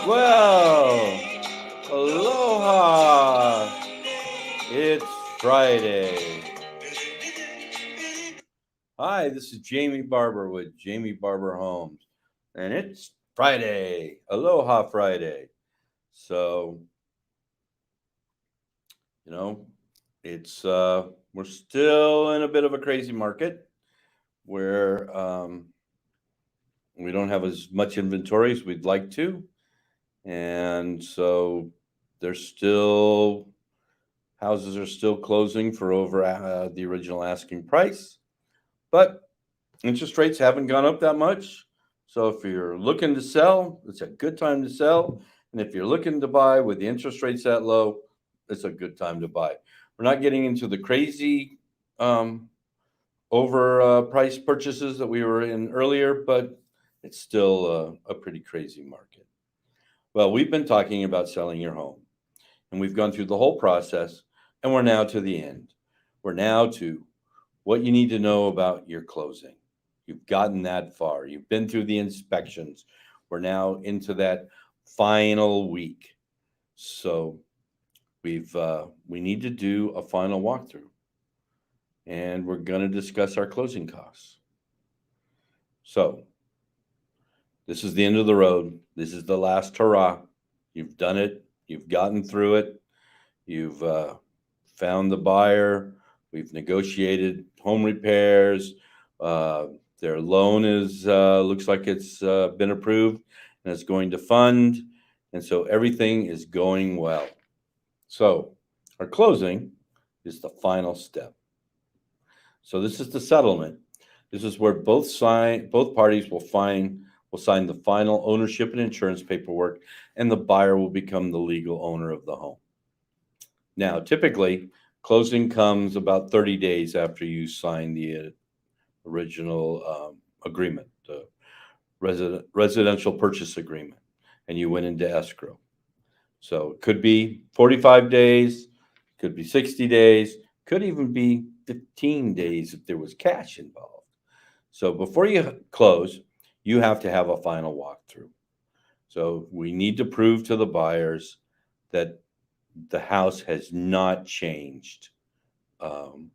Well, aloha. It's Friday. Hi, this is Jamie Barber with Jamie Barber Homes, and it's Friday. Aloha Friday. So, you know, it's we're still in a bit of a crazy market where we don't have as much inventory as we'd like to, and so there's still houses are still closing for over the original asking price, but interest rates haven't gone up that much. So if you're looking to sell, it's a good time to sell. And if you're looking to buy with the interest rates that low, it's a good time to buy. We're not getting into the crazy over price purchases that we were in earlier, but it's still a pretty crazy market. Well, we've been talking about selling your home, and we've gone through the whole process, and we're now to the end. We're now to what you need to know about your closing. You've gotten that far. You've been through the inspections. We're now into that final week. So we need to do a final walkthrough, and we're going to discuss our closing costs. So this is the end of the road. This is the last hurrah. You've done it. You've gotten through it. You've found the buyer. We've negotiated home repairs. Their loan is looks like it's been approved and it's going to fund, and so everything is going well. So our closing is the final step. So this is the settlement. This is where both parties will sign the final ownership and insurance paperwork, and the buyer will become the legal owner of the home. Now, typically, closing comes about 30 days after you sign the original agreement, the residential purchase agreement, and you went into escrow. So it could be 45 days, could be 60 days, could even be 15 days if there was cash involved. So before you close, you have to have a final walkthrough. So we need to prove to the buyers that the house has not changed. Um,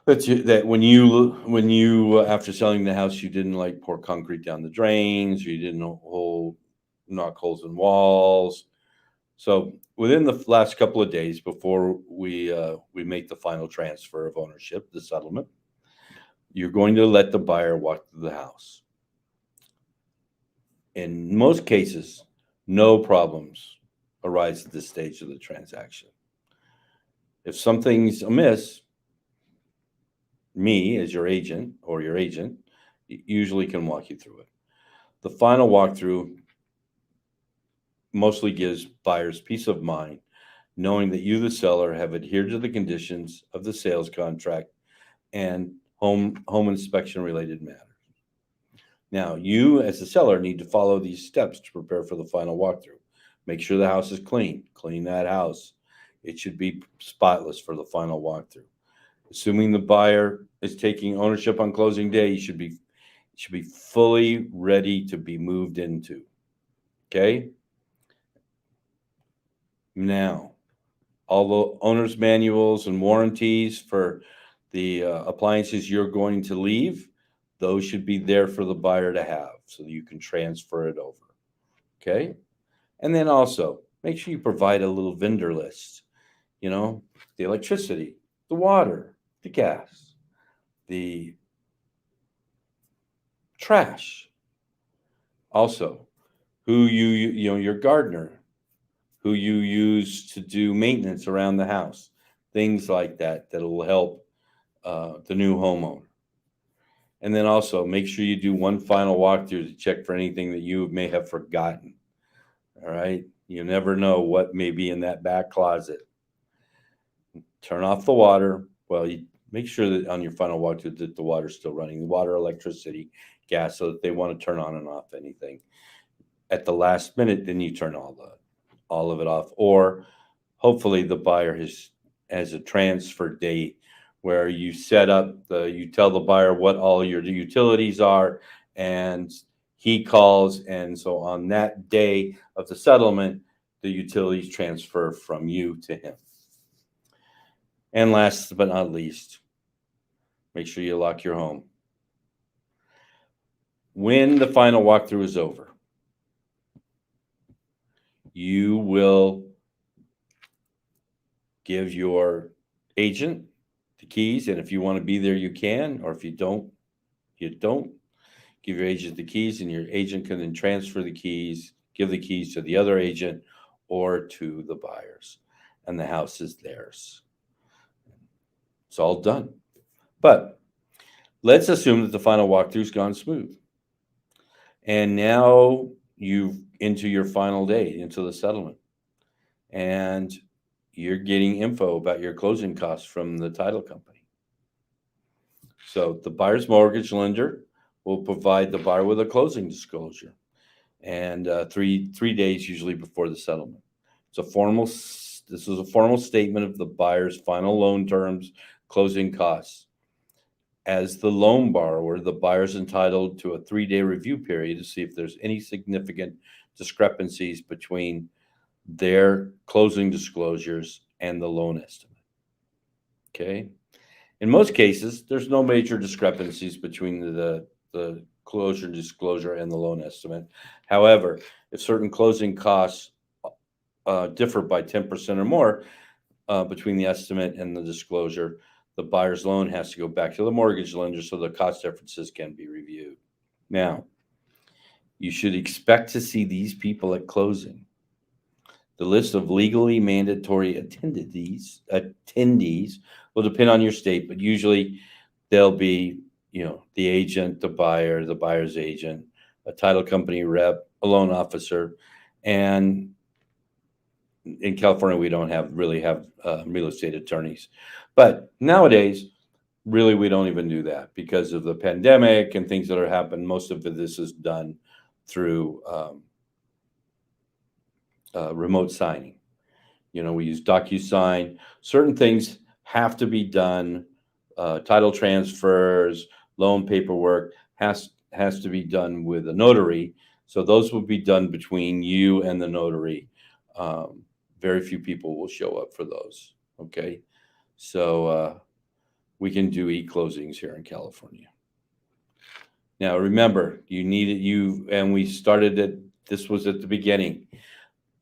that when you after selling the house, you didn't like pour concrete down the drains, or you didn't knock holes in walls. So within the last couple of days before we make the final transfer of ownership, the settlement, you're going to let the buyer walk through the house. In most cases, no problems arise at this stage of the transaction. If something's amiss, me as your agent or your agent usually can walk you through it. The final walkthrough mostly gives buyers peace of mind, knowing that you, the seller, have adhered to the conditions of the sales contract and home inspection related matters. Now, you as the seller need to follow these steps to prepare for the final walkthrough. Make sure the house is clean. Clean that house. It should be spotless for the final walkthrough. Assuming the buyer is taking ownership on closing day, you should be fully ready to be moved into. Okay? Now, all the owner's manuals and warranties for the appliances you're going to leave, those should be there for the buyer to have so that you can transfer it over. Okay? And then also, make sure you provide a little vendor list. You know, the electricity, the water, the gas, the trash. Also, who your gardener, who you use to do maintenance around the house, things like that will help the new homeowner. And then also make sure you do one final walkthrough to check for anything that you may have forgotten. All right. You never know what may be in that back closet. Turn off the water. Well, you make sure that on your final walkthrough that the water's still running, water, electricity, gas, so that they want to turn on and off anything. At the last minute, then you turn all of it off. Or hopefully the buyer has a transfer date where you set up you tell the buyer what all your utilities are, and he calls, and so on that day of the settlement, the utilities transfer from you to him. And last but not least, make sure you lock your home. When the final walkthrough is over, you will give your agent the keys, and if you want to be there, you can, or if you don't, you don't. Give your agent the keys, and your agent can then transfer the keys, give the keys to the other agent or to the buyers, and the house is theirs. It's all done. But let's assume that the final walkthrough's gone smooth. And now you've into your final day, into the settlement. And you're getting info about your closing costs from the title company. So the buyer's mortgage lender will provide the buyer with a closing disclosure, and three days usually before the settlement. This is a formal statement of the buyer's final loan terms, closing costs. As the loan borrower, the buyer's entitled to a 3-day review period to see if there's any significant discrepancies between their closing disclosures and the loan estimate. Okay. In most cases, there's no major discrepancies between the closure disclosure and the loan estimate. However, if certain closing costs differ by 10% or more between the estimate and the disclosure, the buyer's loan has to go back to the mortgage lender so the cost differences can be reviewed. Now, you should expect to see these people at closing. The list of legally mandatory attendees will depend on your state, but usually they'll be, the agent, the buyer, the buyer's agent, a title company rep, a loan officer, and in California we don't really have real estate attorneys. But nowadays, really, we don't even do that because of the pandemic and things that are happening. Most of this is done through remote signing. We use DocuSign. Certain things have to be done. Title transfers, loan paperwork has to be done with a notary. So those will be done between you and the notary. Very few people will show up for those. Okay. So we can do e-closings here in California. Now, remember, and we started it. This was at the beginning.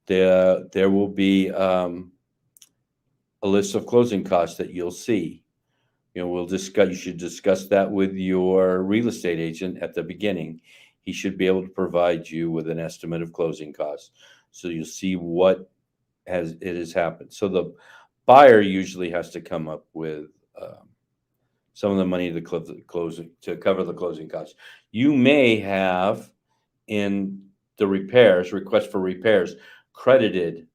There will be a list of closing costs that you'll see. You should discuss that with your real estate agent at the beginning. He should be able to provide you with an estimate of closing costs, so you'll see what has happened. So the buyer usually has to come up with some of the money to cover the closing costs. You may have in the request for repairs, credited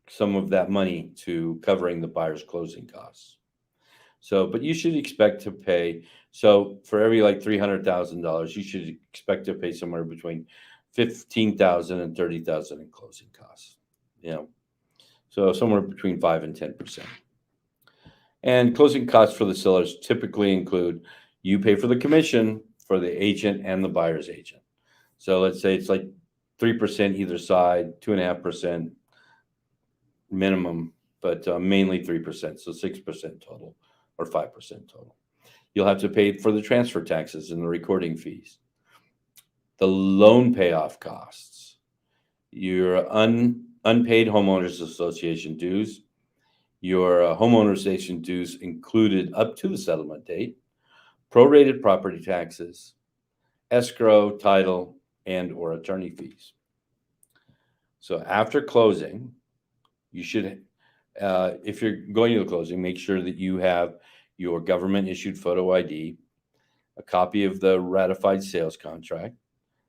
some of that money to covering the buyer's closing costs. So, but you should expect to pay. So for every $300,000, you should expect to pay somewhere between $15,000 and $30,000 in closing costs. So somewhere between 5 and 10%. And closing costs for the sellers typically include you pay for the commission for the agent and the buyer's agent. So let's say it's 3% either side, 2.5% minimum, but mainly 3%, so 6% total or 5% total. You'll have to pay for the transfer taxes and the recording fees, the loan payoff costs, your unpaid homeowners association dues, your homeowners association dues included up to the settlement date, prorated property taxes, escrow, title, and or attorney fees. So after closing, you should, if you're going to the closing, make sure that you have your government-issued photo ID, a copy of the ratified sales contract,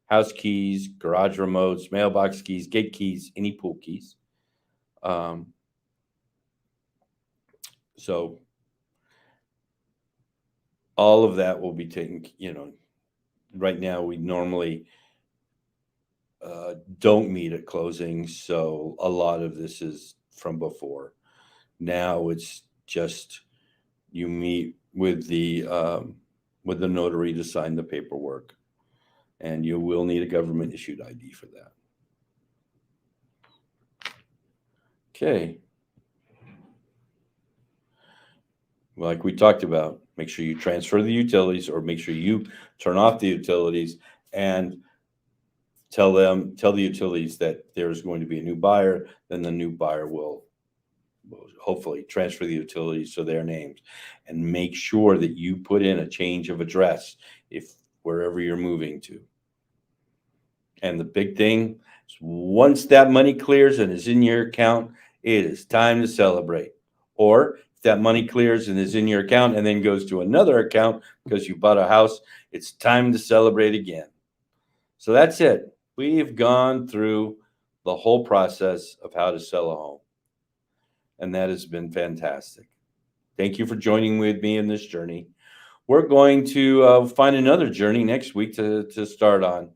house keys, garage remotes, mailbox keys, gate keys, any pool keys. So all of that will be taken, right now we normally don't meet at closing. So a lot of this is from before. Now it's just you meet with the with the notary to sign the paperwork. And you will need a government issued ID for that. Okay. Like we talked about, make sure you transfer the utilities, or make sure you turn off the utilities and tell the utilities that there's going to be a new buyer. Then the new buyer will hopefully transfer the utilities to their names, and make sure that you put in a change of address if wherever you're moving to. And the big thing is, once that money clears and is in your account, it is time to celebrate. Or if that money clears and is in your account and then goes to another account because you bought a house, it's time to celebrate again. So that's it. We've gone through the whole process of how to sell a home, and that has been fantastic. Thank you for joining with me in this journey. We're going to find another journey next week to start on.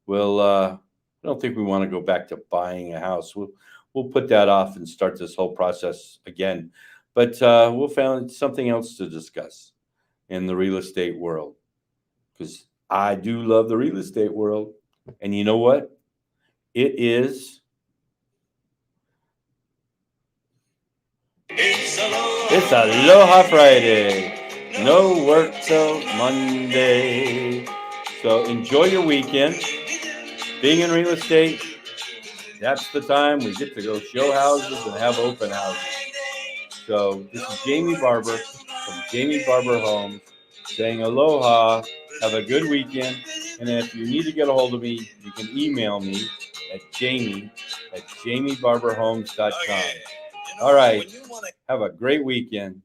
I don't think we want to go back to buying a house. We'll put that off and start this whole process again. But we'll find something else to discuss in the real estate world, because I do love the real estate world. And you know what? It's Aloha Friday. No work till Monday. So enjoy your weekend. Being in real estate, that's the time we get to go show houses and have open houses. So this is Jamie Barber from Jamie Barber Homes saying aloha. Have a good weekend. And if you need to get a hold of me, you can email me at jamie@jamiebarberhomes.com. All right. Have a great weekend.